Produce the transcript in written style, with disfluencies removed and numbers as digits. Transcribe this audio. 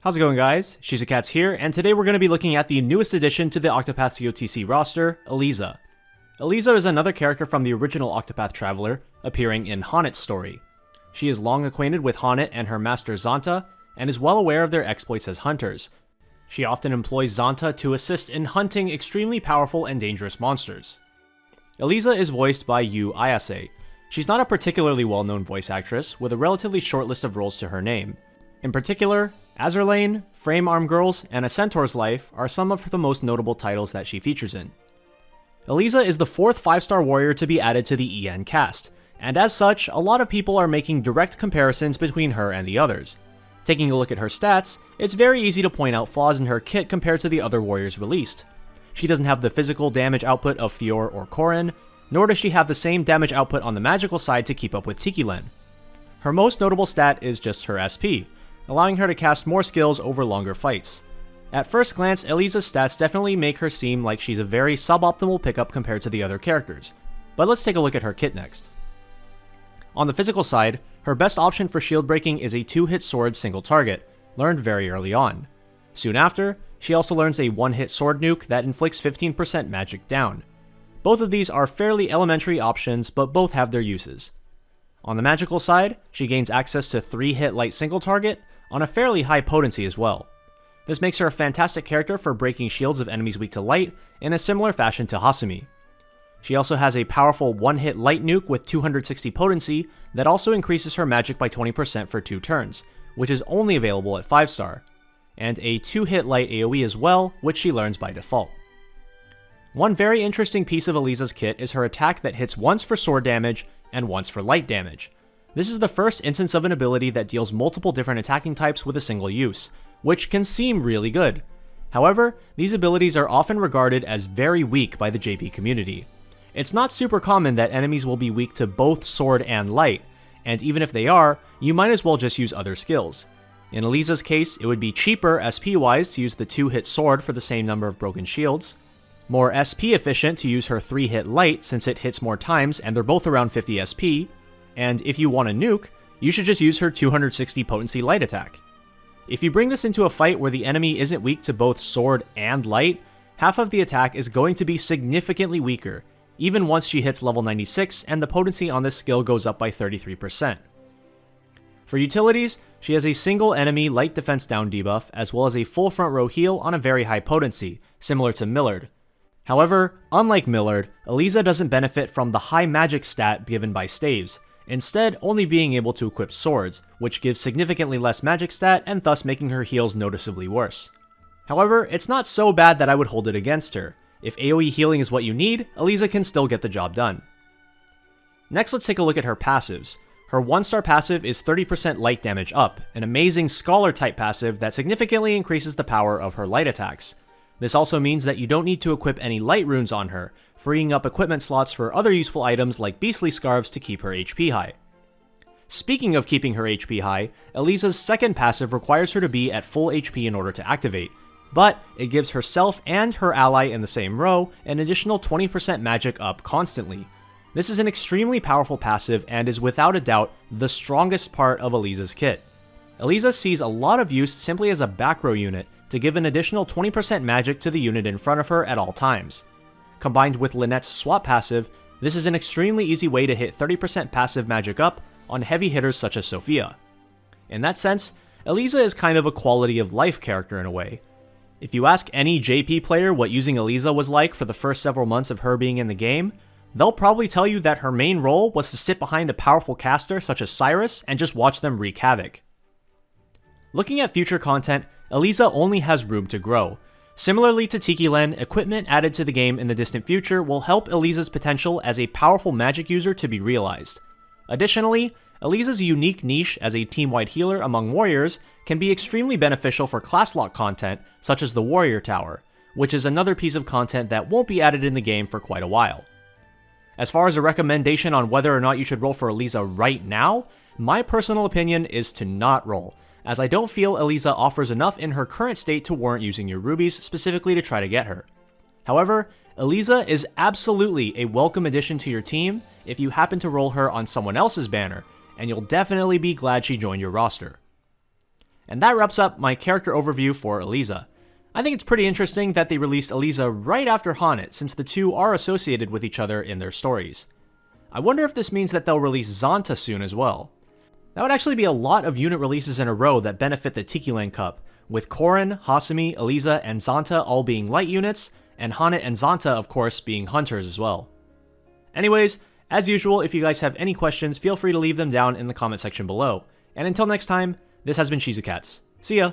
How's it going, guys? ShizuCats here, and today we're going to be looking at the newest addition to the Octopath CotC roster, Eliza. Eliza is another character from the original Octopath Traveler, appearing in H'aanit's story. She is long acquainted with H'aanit and her master Xanta, and is well aware of their exploits as hunters. She often employs Xanta to assist in hunting extremely powerful and dangerous monsters. Eliza is voiced by Yu Ayase. She's not a particularly well-known voice actress, with a relatively short list of roles to her name. In particular, Azurlane, Frame Arm Girls, and A Centaur's Life are some of the most notable titles that she features in. Eliza is the fourth 5-star warrior to be added to the EN cast, and as such, a lot of people are making direct comparisons between her and the others. Taking a look at her stats, it's very easy to point out flaws in her kit compared to the other warriors released. She doesn't have the physical damage output of Fior or Corrin, nor does she have the same damage output on the magical side to keep up with Tikilen. Her most notable stat is just her SP, allowing her to cast more skills over longer fights. At first glance, Eliza's stats definitely make her seem like she's a very suboptimal pickup compared to the other characters, but let's take a look at her kit next. On the physical side, her best option for shield breaking is a 2-hit sword single target, learned very early on. Soon after, she also learns a 1-hit sword nuke that inflicts 15% magic down. Both of these are fairly elementary options, but both have their uses. On the magical side, she gains access to 3-hit light single target, on a fairly high potency as well. This makes her a fantastic character for breaking shields of enemies weak to light, in a similar fashion to Hasumi. She also has a powerful 1-hit light nuke with 260 potency that also increases her magic by 20% for 2 turns, which is only available at 5-star, and a 2-hit light AoE as well, which she learns by default. One very interesting piece of Eliza's kit is her attack that hits once for sword damage and once for light damage. This is the first instance of an ability that deals multiple different attacking types with a single use, which can seem really good. However, these abilities are often regarded as very weak by the JP community. It's not super common that enemies will be weak to both sword and light, and even if they are, you might as well just use other skills. In Eliza's case, it would be cheaper SP-wise to use the 2-hit sword for the same number of broken shields, more SP efficient to use her 3-hit light since it hits more times and they're both around 50 SP, and if you want a nuke, you should just use her 260 potency light attack. If you bring this into a fight where the enemy isn't weak to both sword and light, half of the attack is going to be significantly weaker, even once she hits level 96 and the potency on this skill goes up by 33%. For utilities, she has a single enemy light defense down debuff as well as a full front row heal on a very high potency, similar to Millard. However, unlike Millard, Eliza doesn't benefit from the high magic stat given by staves, instead only being able to equip swords, which gives significantly less magic stat and thus making her heals noticeably worse. However, it's not so bad that I would hold it against her. If AoE healing is what you need, Eliza can still get the job done. Next, let's take a look at her passives. Her 1-star passive is 30% light damage up, an amazing scholar type passive that significantly increases the power of her light attacks. This also means that you don't need to equip any light runes on her, freeing up equipment slots for other useful items like beastly scarves to keep her HP high. Speaking of keeping her HP high, Eliza's second passive requires her to be at full HP in order to activate, but it gives herself and her ally in the same row an additional 20% magic up constantly. This is an extremely powerful passive and is without a doubt the strongest part of Eliza's kit. Eliza sees a lot of use simply as a back row unit to give an additional 20% magic to the unit in front of her at all times. Combined with Lynette's swap passive, this is an extremely easy way to hit 30% passive magic up on heavy hitters such as Sophia. In that sense, Eliza is kind of a quality of life character in a way. If you ask any JP player what using Eliza was like for the first several months of her being in the game, they'll probably tell you that her main role was to sit behind a powerful caster such as Cyrus and just watch them wreak havoc. Looking at future content, Eliza only has room to grow. Similarly to Tikilen, equipment added to the game in the distant future will help Eliza's potential as a powerful magic user to be realized. Additionally, Eliza's unique niche as a team-wide healer among warriors can be extremely beneficial for class lock content such as the Warrior Tower, which is another piece of content that won't be added in the game for quite a while. As far as a recommendation on whether or not you should roll for Eliza right now, my personal opinion is to not roll, as I don't feel Eliza offers enough in her current state to warrant using your rubies specifically to try to get her. However, Eliza is absolutely a welcome addition to your team if you happen to roll her on someone else's banner, and you'll definitely be glad she joined your roster. And that wraps up my character overview for Eliza. I think it's pretty interesting that they released Eliza right after H'aanit, since the two are associated with each other in their stories. I wonder if this means that they'll release Xanta soon as well. That would actually be a lot of unit releases in a row that benefit the Tikilen Cup, with Corrin, Hasumi, Eliza, and Xanta all being light units, and H'aanit and Xanta, of course, being hunters as well. Anyways, as usual, if you guys have any questions, feel free to leave them down in the comment section below. And until next time, this has been CotC. See ya!